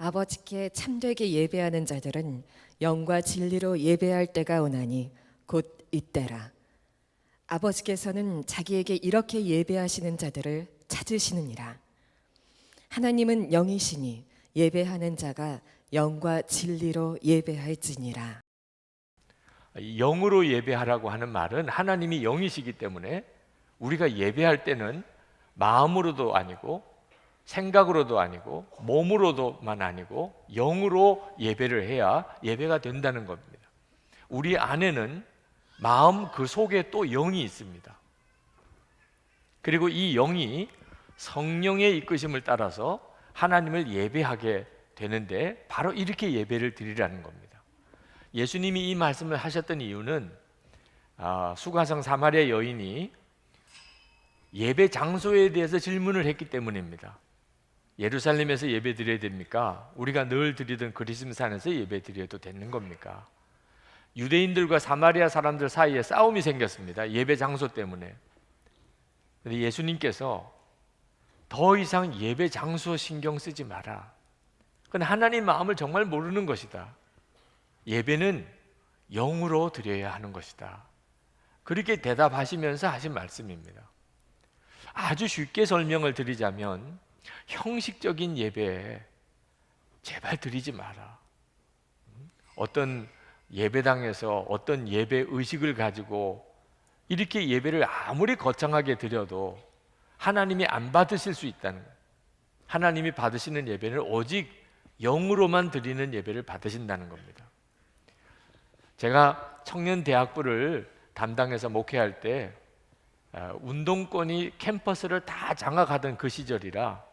아버지께 참되게 예배하는 자들은 영과 진리로 예배할 때가 오나니 곧 이때라. 아버지께서는 자기에게 이렇게 예배하시는 자들을 찾으시느니라. 하나님은 영이시니 예배하는 자가 영과 진리로 예배할지니라. 영으로 예배하라고 하는 말은 하나님이 영이시기 때문에 우리가 예배할 때는 마음으로도 아니고 생각으로도 아니고 몸으로도만 아니고 영으로 예배를 해야 예배가 된다는 겁니다. 우리 안에는 마음 그 속에 또 영이 있습니다. 그리고 이 영이 성령의 이끄심을 따라서 하나님을 예배하게 되는데 바로 이렇게 예배를 드리라는 겁니다. 예수님이 이 말씀을 하셨던 이유는 수가성 사마리아 여인이 예배 장소에 대해서 질문을 했기 때문입니다. 예루살렘에서 예배 드려야 됩니까? 우리가 늘 드리던 그리심산에서 예배 드려도 되는 겁니까? 유대인들과 사마리아 사람들 사이에 싸움이 생겼습니다. 예배 장소 때문에. 근데 예수님께서 더 이상 예배 장소 신경 쓰지 마라. 그건 하나님 마음을 정말 모르는 것이다. 예배는 영으로 드려야 하는 것이다. 그렇게 대답하시면서 하신 말씀입니다. 아주 쉽게 설명을 드리자면 형식적인 예배 제발 드리지 마라. 어떤 예배당에서 어떤 예배 의식을 가지고 이렇게 예배를 아무리 거창하게 드려도 하나님이 안 받으실 수 있다는 거예요. 하나님이 받으시는 예배는 오직 영으로만 드리는 예배를 받으신다는 겁니다. 제가 청년대학부를 담당해서 목회할 때 운동권이 캠퍼스를 다 장악하던 그 시절이라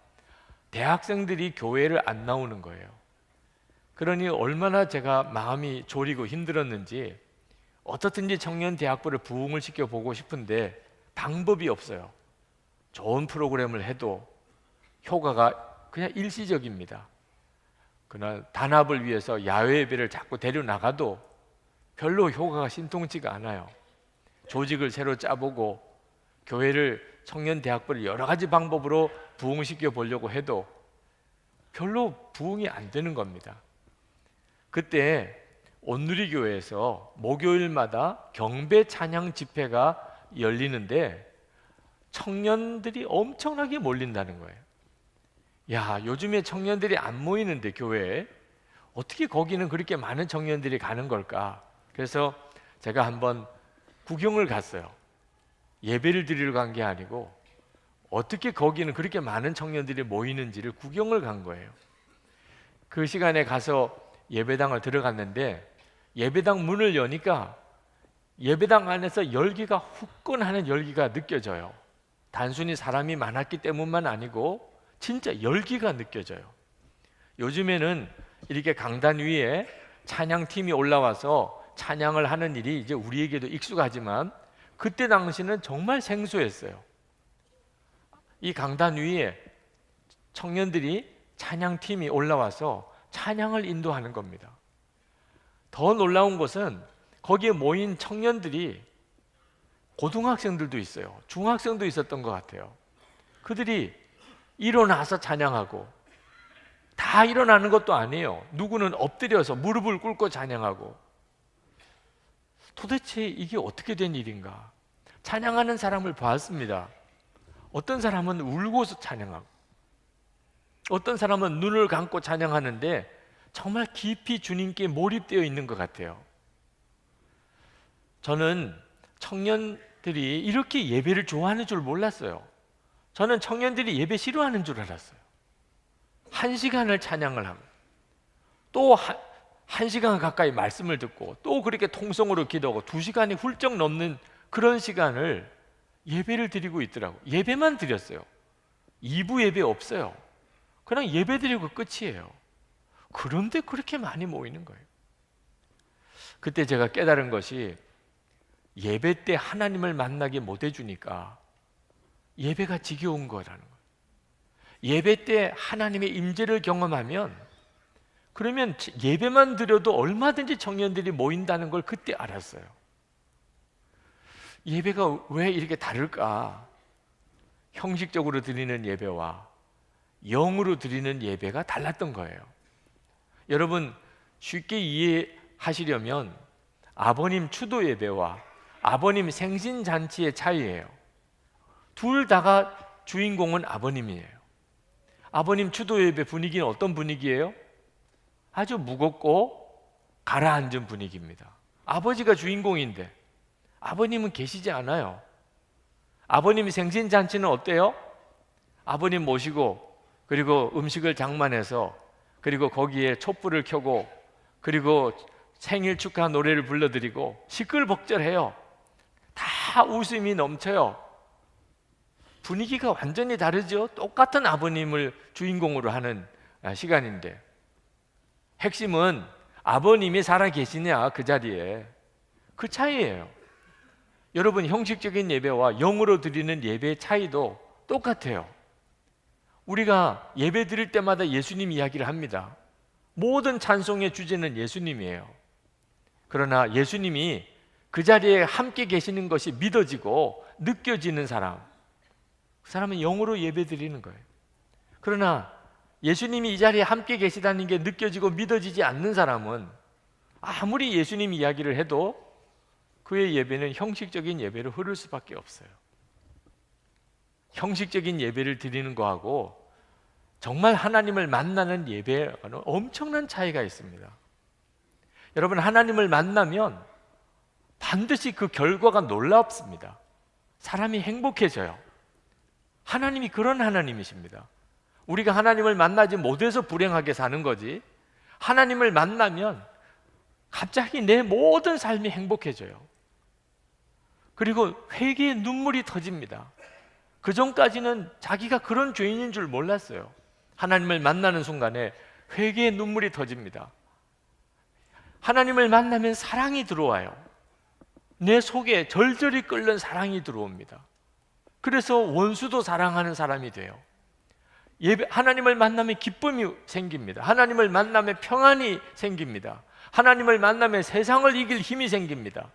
대학생들이 교회를 안 나오는 거예요. 그러니 얼마나 제가 마음이 졸이고 힘들었는지 어떻든지 청년대학부를 부흥을 시켜보고 싶은데 방법이 없어요. 좋은 프로그램을 해도 효과가 그냥 일시적입니다. 그러나 단합을 위해서 야외 예배를 자꾸 데려나가도 별로 효과가 신통치가 않아요. 조직을 새로 짜보고 교회를 청년대학부를 여러 가지 방법으로 부흥시켜 보려고 해도 별로 부흥이 안 되는 겁니다. 그때 온누리교회에서 목요일마다 경배 찬양 집회가 열리는데 청년들이 엄청나게 몰린다는 거예요. 야, 요즘에 청년들이 안 모이는데 교회에 어떻게 거기는 그렇게 많은 청년들이 가는 걸까? 그래서 제가 한번 구경을 갔어요. 예배를 드리러 간 게 아니고 어떻게 거기는 그렇게 많은 청년들이 모이는지를 구경을 간 거예요. 그 시간에 가서 예배당을 들어갔는데 예배당 문을 여니까 예배당 안에서 열기가 후끈하는 열기가 느껴져요. 단순히 사람이 많았기 때문만 아니고 진짜 열기가 느껴져요. 요즘에는 이렇게 강단 위에 찬양팀이 올라와서 찬양을 하는 일이 이제 우리에게도 익숙하지만 그때 당시는 정말 생소했어요. 이 강단 위에 청년들이 찬양팀이 올라와서 찬양을 인도하는 겁니다. 더 놀라운 것은 거기에 모인 청년들이 고등학생들도 있어요. 중학생도 있었던 것 같아요. 그들이 일어나서 찬양하고 다 일어나는 것도 아니에요. 누구는 엎드려서 무릎을 꿇고 찬양하고 도대체 이게 어떻게 된 일인가? 찬양하는 사람을 봤습니다. 어떤 사람은 울고서 찬양하고 어떤 사람은 눈을 감고 찬양하는데 정말 깊이 주님께 몰입되어 있는 것 같아요. 저는 청년들이 이렇게 예배를 좋아하는 줄 몰랐어요. 저는 청년들이 예배 싫어하는 줄 알았어요. 1시간을 찬양을 하고 또 1시간 가까이 말씀을 듣고 또 그렇게 통성으로 기도하고 2시간이 훌쩍 넘는 그런 시간을 예배를 드리고 있더라고요. 예배만 드렸어요. 2부 예배 없어요. 그냥 예배 드리고 끝이에요. 그런데 그렇게 많이 모이는 거예요. 그때 제가 깨달은 것이 예배 때 하나님을 만나게 못 해주니까 예배가 지겨운 거라는 거예요. 예배 때 하나님의 임재를 경험하면 그러면 예배만 드려도 얼마든지 청년들이 모인다는 걸 그때 알았어요. 예배가 왜 이렇게 다를까? 형식적으로 드리는 예배와 영으로 드리는 예배가 달랐던 거예요. 여러분 쉽게 이해하시려면 아버님 추도 예배와 아버님 생신 잔치의 차이예요. 둘 다가 주인공은 아버님이에요. 아버님 추도 예배 분위기는 어떤 분위기예요? 아주 무겁고 가라앉은 분위기입니다. 아버지가 주인공인데 아버님은 계시지 않아요. 아버님 생신 잔치는 어때요? 아버님 모시고 그리고 음식을 장만해서 그리고 거기에 촛불을 켜고 그리고 생일 축하 노래를 불러드리고 시끌벅적해요. 다 웃음이 넘쳐요. 분위기가 완전히 다르죠. 똑같은 아버님을 주인공으로 하는 시간인데 핵심은 아버님이 살아 계시냐 그 자리에, 그 차이예요. 여러분 형식적인 예배와 영으로 드리는 예배의 차이도 똑같아요. 우리가 예배 드릴 때마다 예수님 이야기를 합니다. 모든 찬송의 주제는 예수님이에요. 그러나 예수님이 그 자리에 함께 계시는 것이 믿어지고 느껴지는 사람, 그 사람은 영으로 예배 드리는 거예요. 그러나 예수님이 이 자리에 함께 계시다는 게 느껴지고 믿어지지 않는 사람은 아무리 예수님 이야기를 해도 그의 예배는 형식적인 예배로 흐를 수밖에 없어요. 형식적인 예배를 드리는 거하고 정말 하나님을 만나는 예배와는 엄청난 차이가 있습니다. 여러분 하나님을 만나면 반드시 그 결과가 놀랍습니다. 사람이 행복해져요. 하나님이 그런 하나님이십니다. 우리가 하나님을 만나지 못해서 불행하게 사는 거지, 하나님을 만나면 갑자기 내 모든 삶이 행복해져요. 그리고 회개의 눈물이 터집니다. 그 전까지는 자기가 그런 죄인인 줄 몰랐어요. 하나님을 만나는 순간에 회개의 눈물이 터집니다. 하나님을 만나면 사랑이 들어와요. 내 속에 절절히 끓는 사랑이 들어옵니다. 그래서 원수도 사랑하는 사람이 돼요. 하나님을 만나면 기쁨이 생깁니다. 하나님을 만나면 평안이 생깁니다. 하나님을 만나면 세상을 이길 힘이 생깁니다.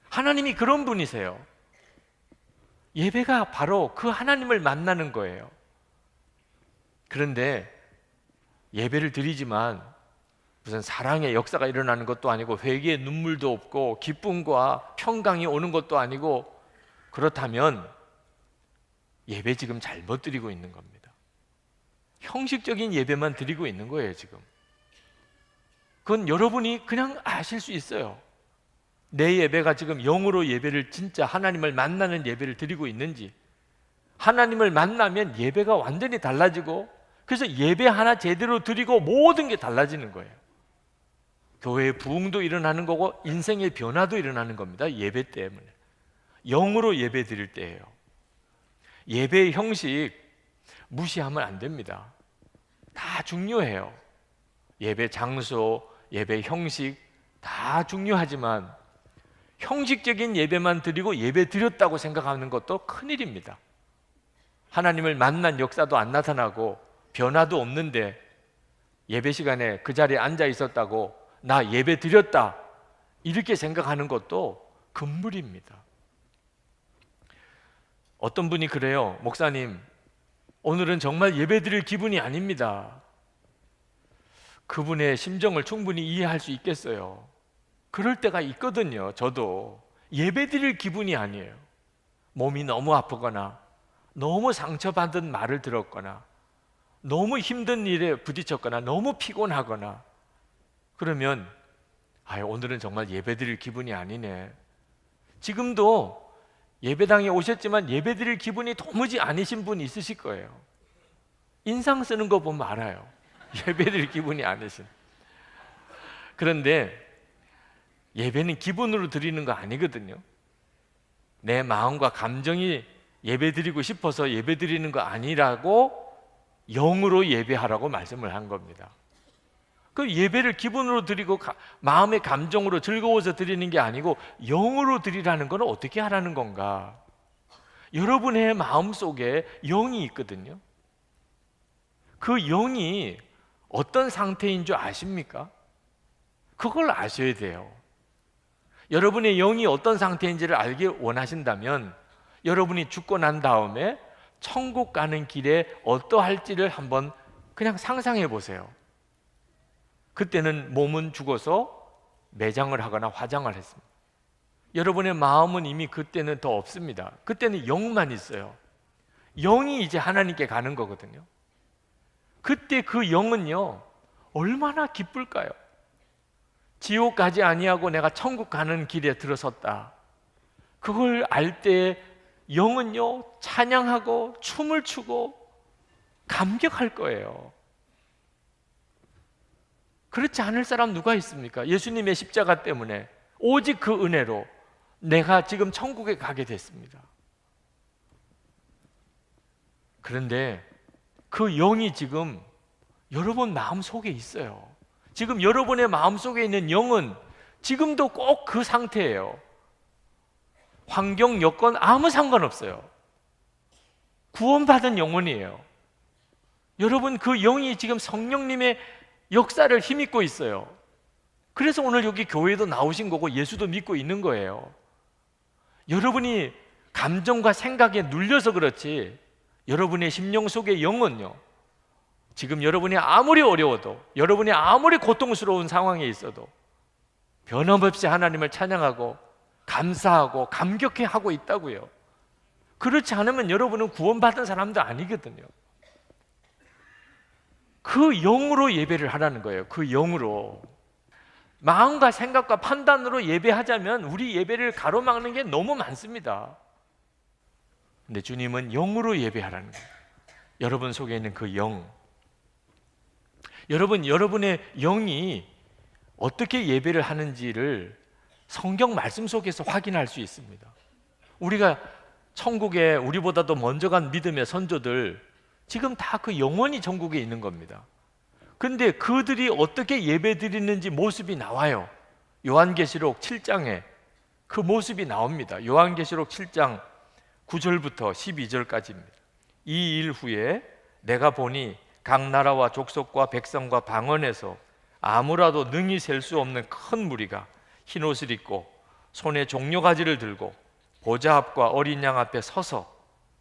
하나님이 그런 분이세요. 예배가 바로 그 하나님을 만나는 거예요. 그런데 예배를 드리지만 무슨 사랑의 역사가 일어나는 것도 아니고 회개의 눈물도 없고 기쁨과 평강이 오는 것도 아니고, 그렇다면 예배 지금 잘못 드리고 있는 겁니다. 형식적인 예배만 드리고 있는 거예요 지금. 그건 여러분이 그냥 아실 수 있어요. 내 예배가 지금 영으로 예배를, 진짜 하나님을 만나는 예배를 드리고 있는지. 하나님을 만나면 예배가 완전히 달라지고, 그래서 예배 하나 제대로 드리고 모든 게 달라지는 거예요. 교회의 부흥도 일어나는 거고 인생의 변화도 일어나는 겁니다. 예배 때문에. 영으로 예배 드릴 때예요. 예배의 형식 무시하면 안 됩니다. 다 중요해요. 예배 장소, 예배 형식 다 중요하지만 형식적인 예배만 드리고 예배 드렸다고 생각하는 것도 큰일입니다. 하나님을 만난 역사도 안 나타나고 변화도 없는데 예배 시간에 그 자리에 앉아 있었다고 나 예배 드렸다 이렇게 생각하는 것도 금물입니다. 어떤 분이 그래요. 목사님, 오늘은 정말 예배 드릴 기분이 아닙니다. 그분의 심정을 충분히 이해할 수 있겠어요. 그럴 때가 있거든요. 저도 예배 드릴 기분이 아니에요. 몸이 너무 아프거나 너무 상처받은 말을 들었거나 너무 힘든 일에 부딪혔거나 너무 피곤하거나 그러면 오늘은 정말 예배 드릴 기분이 아니네. 지금도 예배당에 오셨지만 예배 드릴 기분이 도무지 아니신 분이 있으실 거예요. 인상 쓰는 거 보면 알아요. 예배 드릴 기분이 아니신. 그런데 예배는 기분으로 드리는 거 아니거든요. 내 마음과 감정이 예배 드리고 싶어서 예배 드리는 거 아니라고 영으로 예배하라고 말씀을 한 겁니다. 그 예배를 기분으로 드리고 마음의 감정으로 즐거워서 드리는 게 아니고 영으로 드리라는 건 어떻게 하라는 건가? 여러분의 마음속에 영이 있거든요. 그 영이 어떤 상태인 줄 아십니까? 그걸 아셔야 돼요. 여러분의 영이 어떤 상태인지를 알기 원하신다면 여러분이 죽고 난 다음에 천국 가는 길에 어떠할지를 한번 그냥 상상해 보세요. 그때는 몸은 죽어서 매장을 하거나 화장을 했습니다. 여러분의 마음은 이미 그때는 더 없습니다. 그때는 영만 있어요. 영이 이제 하나님께 가는 거거든요. 그때 그 영은요, 얼마나 기쁠까요? 지옥 가지 아니하고 내가 천국 가는 길에 들어섰다. 그걸 알 때 영은요, 찬양하고 춤을 추고 감격할 거예요. 그렇지 않을 사람 누가 있습니까? 예수님의 십자가 때문에 오직 그 은혜로 내가 지금 천국에 가게 됐습니다. 그런데 그 영이 지금 여러분 마음 속에 있어요. 지금 여러분의 마음 속에 있는 영은 지금도 꼭 그 상태예요. 환경, 여건 아무 상관없어요. 구원받은 영혼이에요. 여러분 그 영이 지금 성령님의 역사를 힘입고 있어요. 그래서 오늘 여기 교회도 나오신 거고 예수도 믿고 있는 거예요. 여러분이 감정과 생각에 눌려서 그렇지 여러분의 심령 속의 영은요, 지금 여러분이 아무리 어려워도, 여러분이 아무리 고통스러운 상황에 있어도 변함없이 하나님을 찬양하고 감사하고 감격해 하고 있다고요. 그렇지 않으면 여러분은 구원받은 사람도 아니거든요. 그 영으로 예배를 하라는 거예요. 그 영으로. 마음과 생각과 판단으로 예배하자면 우리 예배를 가로막는 게 너무 많습니다. 근데 주님은 영으로 예배하라는 거예요. 여러분 속에 있는 그 영. 여러분, 여러분의 영이 어떻게 예배를 하는지를 성경 말씀 속에서 확인할 수 있습니다. 우리가 천국에 우리보다도 먼저 간 믿음의 선조들, 지금 다 그 영원히 천국에 있는 겁니다. 근데 그들이 어떻게 예배 드리는지 모습이 나와요. 요한계시록 7장에 그 모습이 나옵니다. 요한계시록 7장 9절부터 12절까지입니다. 이 일 후에 내가 보니 각 나라와 족속과 백성과 방언에서 아무라도 능히 셀 수 없는 큰 무리가 흰옷을 입고 손에 종려가지를 들고 보좌 앞과 어린 양 앞에 서서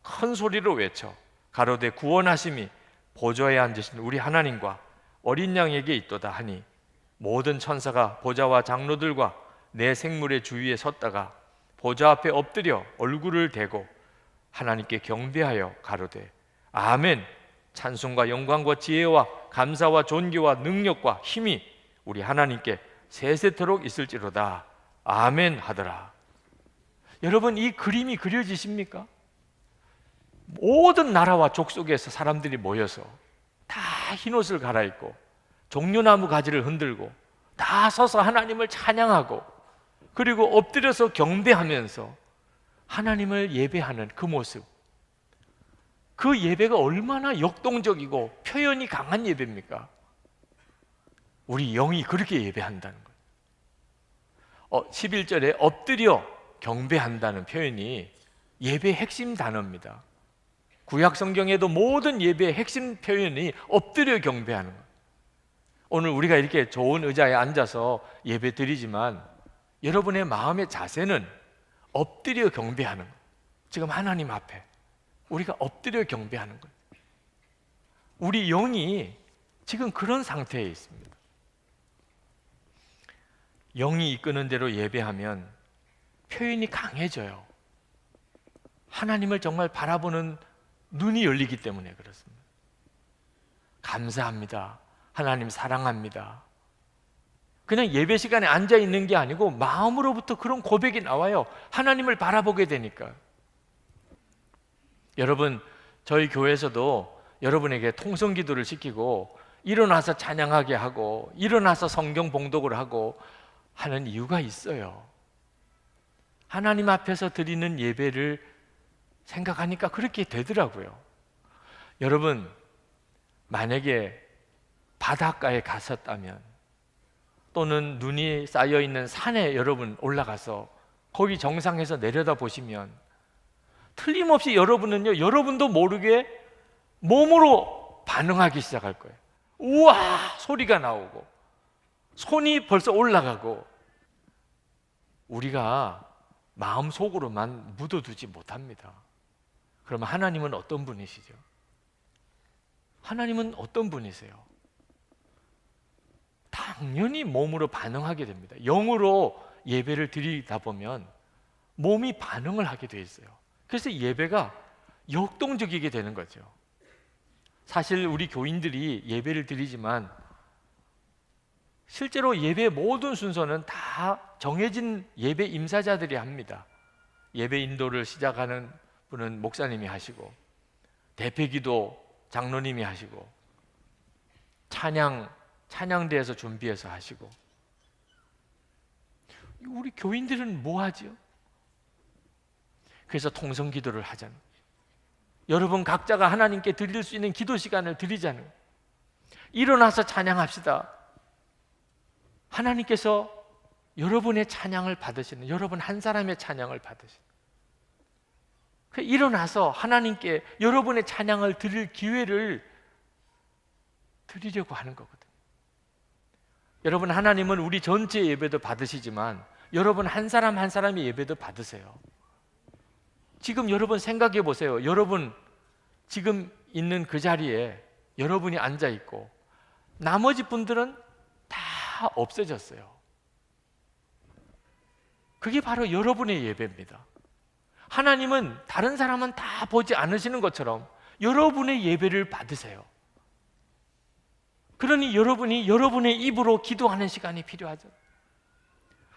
큰 소리로 외쳐 가로되 구원하심이 보좌에 앉으신 우리 하나님과 어린 양에게 있도다 하니 모든 천사가 보좌와 장로들과 내 생물의 주위에 섰다가 보좌 앞에 엎드려 얼굴을 대고 하나님께 경배하여 가로되 아멘. 찬송과 영광과 지혜와 감사와 존귀와 능력과 힘이 우리 하나님께 세세토록 있을지로다. 아멘 하더라. 여러분, 이 그림이 그려지십니까? 모든 나라와 족속에서 사람들이 모여서 다 흰옷을 갈아입고 종려나무 가지를 흔들고 다 서서 하나님을 찬양하고 그리고 엎드려서 경배하면서 하나님을 예배하는 그 모습, 그 예배가 얼마나 역동적이고 표현이 강한 예배입니까? 우리 영이 그렇게 예배한다는 거예요. 11절에 엎드려 경배한다는 표현이 예배의 핵심 단어입니다. 구약 성경에도 모든 예배의 핵심 표현이 엎드려 경배하는 거예요. 오늘 우리가 이렇게 좋은 의자에 앉아서 예배 드리지만 여러분의 마음의 자세는 엎드려 경배하는 거예요. 지금 하나님 앞에 우리가 엎드려 경배하는 거예요. 우리 영이 지금 그런 상태에 있습니다. 영이 이끄는 대로 예배하면 표현이 강해져요. 하나님을 정말 바라보는 눈이 열리기 때문에 그렇습니다. 감사합니다. 하나님 사랑합니다. 그냥 예배 시간에 앉아 있는 게 아니고 마음으로부터 그런 고백이 나와요. 하나님을 바라보게 되니까. 여러분, 저희 교회에서도 여러분에게 통성 기도를 시키고 일어나서 찬양하게 하고 일어나서 성경 봉독을 하고 하는 이유가 있어요. 하나님 앞에서 드리는 예배를 생각하니까 그렇게 되더라고요. 여러분, 만약에 바닷가에 가셨다면 또는 눈이 쌓여있는 산에 여러분 올라가서 거기 정상에서 내려다 보시면 틀림없이 여러분은요, 여러분도 모르게 몸으로 반응하기 시작할 거예요. 우와! 소리가 나오고 손이 벌써 올라가고. 우리가 마음속으로만 묻어두지 못합니다. 그러면 하나님은 어떤 분이시죠? 하나님은 어떤 분이세요? 당연히 몸으로 반응하게 됩니다. 영으로 예배를 드리다 보면 몸이 반응을 하게 돼 있어요. 그래서 예배가 역동적이게 되는 거죠. 사실 우리 교인들이 예배를 드리지만 실제로 예배의 모든 순서는 다 정해진 예배 임사자들이 합니다. 예배 인도를 시작하는 분은 목사님이 하시고, 대표기도 장로님이 하시고, 찬양대에서 준비해서 하시고. 우리 교인들은 뭐 하죠? 그래서 통성기도를 하잖아요. 여러분 각자가 하나님께 드릴 수 있는 기도 시간을 드리잖아요. 일어나서 찬양합시다. 하나님께서 여러분의 찬양을 받으시는, 여러분 한 사람의 찬양을 받으시는, 일어나서 하나님께 여러분의 찬양을 드릴 기회를 드리려고 하는 거거든요. 여러분, 하나님은 우리 전체 예배도 받으시지만 여러분 한 사람 한 사람의 예배도 받으세요. 지금 여러분 생각해 보세요. 여러분 지금 있는 그 자리에 여러분이 앉아 있고 나머지 분들은 다 없어졌어요. 그게 바로 여러분의 예배입니다. 하나님은 다른 사람은 다 보지 않으시는 것처럼 여러분의 예배를 받으세요. 그러니 여러분이 여러분의 입으로 기도하는 시간이 필요하죠.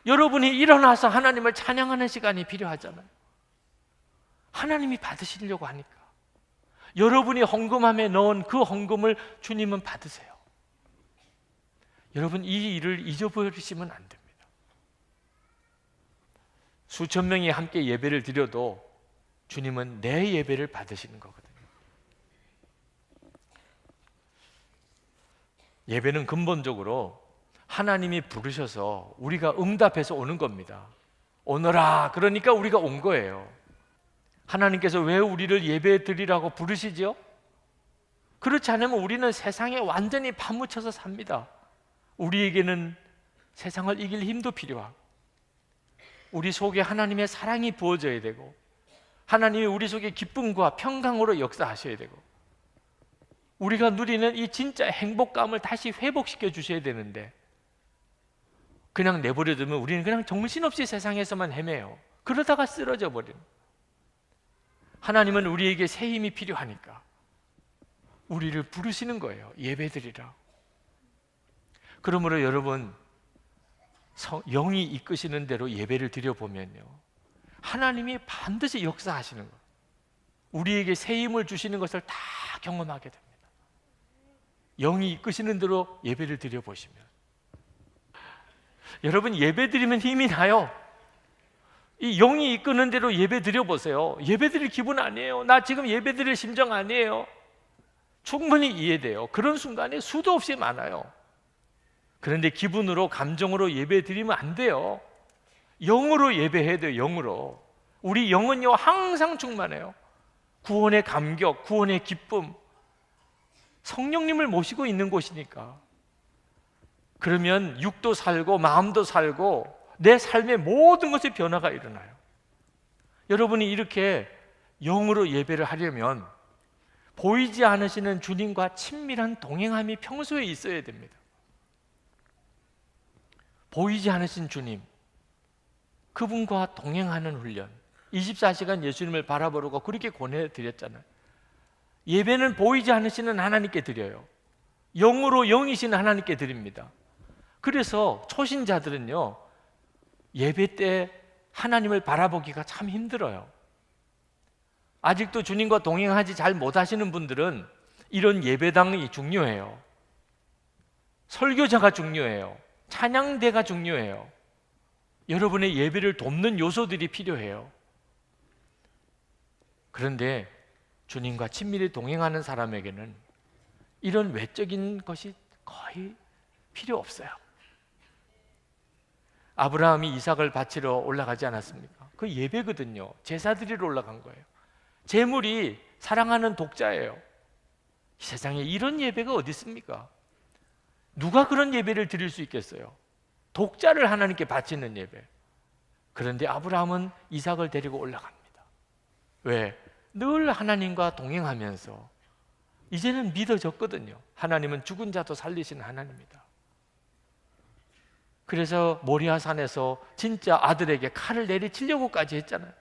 여러분이 일어나서 하나님을 찬양하는 시간이 필요하잖아요. 하나님이 받으시려고 하니까 여러분이 헌금함에 넣은 그 헌금을 주님은 받으세요. 여러분, 이 일을 잊어버리시면 안 됩니다. 수천 명이 함께 예배를 드려도 주님은 내 예배를 받으시는 거거든요. 예배는 근본적으로 하나님이 부르셔서 우리가 응답해서 오는 겁니다. 오너라 그러니까 우리가 온 거예요. 하나님께서 왜 우리를 예배 드리라고 부르시죠? 그렇지 않으면 우리는 세상에 완전히 파묻혀서 삽니다. 우리에게는 세상을 이길 힘도 필요하고, 우리 속에 하나님의 사랑이 부어져야 되고, 하나님이 우리 속에 기쁨과 평강으로 역사하셔야 되고, 우리가 누리는 이 진짜 행복감을 다시 회복시켜 주셔야 되는데, 그냥 내버려두면 우리는 그냥 정신없이 세상에서만 헤매요. 그러다가 쓰러져 버리는. 하나님은 우리에게 새 힘이 필요하니까 우리를 부르시는 거예요. 예배드리라. 그러므로 여러분, 영이 이끄시는 대로 예배를 드려보면요, 하나님이 반드시 역사하시는 거예요. 우리에게 새 힘을 주시는 것을 다 경험하게 됩니다. 영이 이끄시는 대로 예배를 드려보시면, 여러분 예배 드리면 힘이 나요. 이 영이 이끄는 대로 예배 드려보세요. 예배 드릴 기분 아니에요. 나 지금 예배 드릴 심정 아니에요. 충분히 이해돼요. 그런 순간이 수도 없이 많아요. 그런데 기분으로, 감정으로 예배 드리면 안 돼요. 영으로 예배해야 돼요. 영으로. 우리 영은요 항상 충만해요. 구원의 감격, 구원의 기쁨, 성령님을 모시고 있는 곳이니까. 그러면 육도 살고 마음도 살고 내 삶의 모든 것에 변화가 일어나요. 여러분이 이렇게 영으로 예배를 하려면 보이지 않으시는 주님과 친밀한 동행함이 평소에 있어야 됩니다. 보이지 않으신 주님, 그분과 동행하는 훈련, 24시간 예수님을 바라보라고 그렇게 권해드렸잖아요. 예배는 보이지 않으시는 하나님께 드려요. 영으로 영이신 하나님께 드립니다. 그래서 초신자들은요, 예배 때 하나님을 바라보기가 참 힘들어요. 아직도 주님과 동행하지 잘 못하시는 분들은 이런 예배당이 중요해요. 설교자가 중요해요. 찬양대가 중요해요. 여러분의 예배를 돕는 요소들이 필요해요. 그런데 주님과 친밀히 동행하는 사람에게는 이런 외적인 것이 거의 필요 없어요. 아브라함이 이삭을 바치러 올라가지 않았습니까? 그 예배거든요. 제사 드리러 올라간 거예요. 제물이 사랑하는 독자예요. 이 세상에 이런 예배가 어디 있습니까? 누가 그런 예배를 드릴 수 있겠어요? 독자를 하나님께 바치는 예배. 그런데 아브라함은 이삭을 데리고 올라갑니다. 왜? 늘 하나님과 동행하면서 이제는 믿어졌거든요. 하나님은 죽은 자도 살리시는 하나님이다. 그래서 모리아 산에서 진짜 아들에게 칼을 내리치려고까지 했잖아요.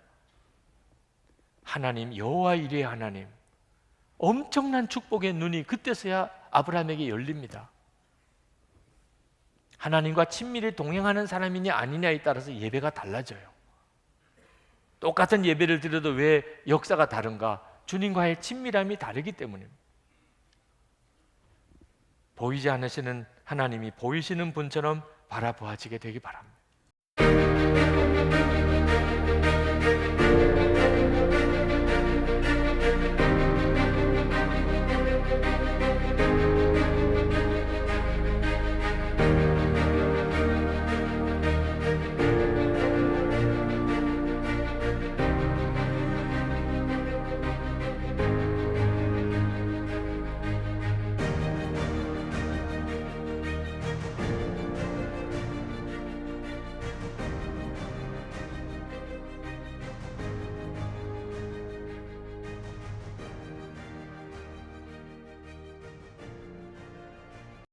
하나님, 여호와 이레의 하나님, 엄청난 축복의 눈이 그때서야 아브라함에게 열립니다. 하나님과 친밀히 동행하는 사람이냐 아니냐에 따라서 예배가 달라져요. 똑같은 예배를 드려도 왜 역사가 다른가? 주님과의 친밀함이 다르기 때문입니다. 보이지 않으시는 하나님이 보이시는 분처럼 바라보아지게 되기 바랍니다.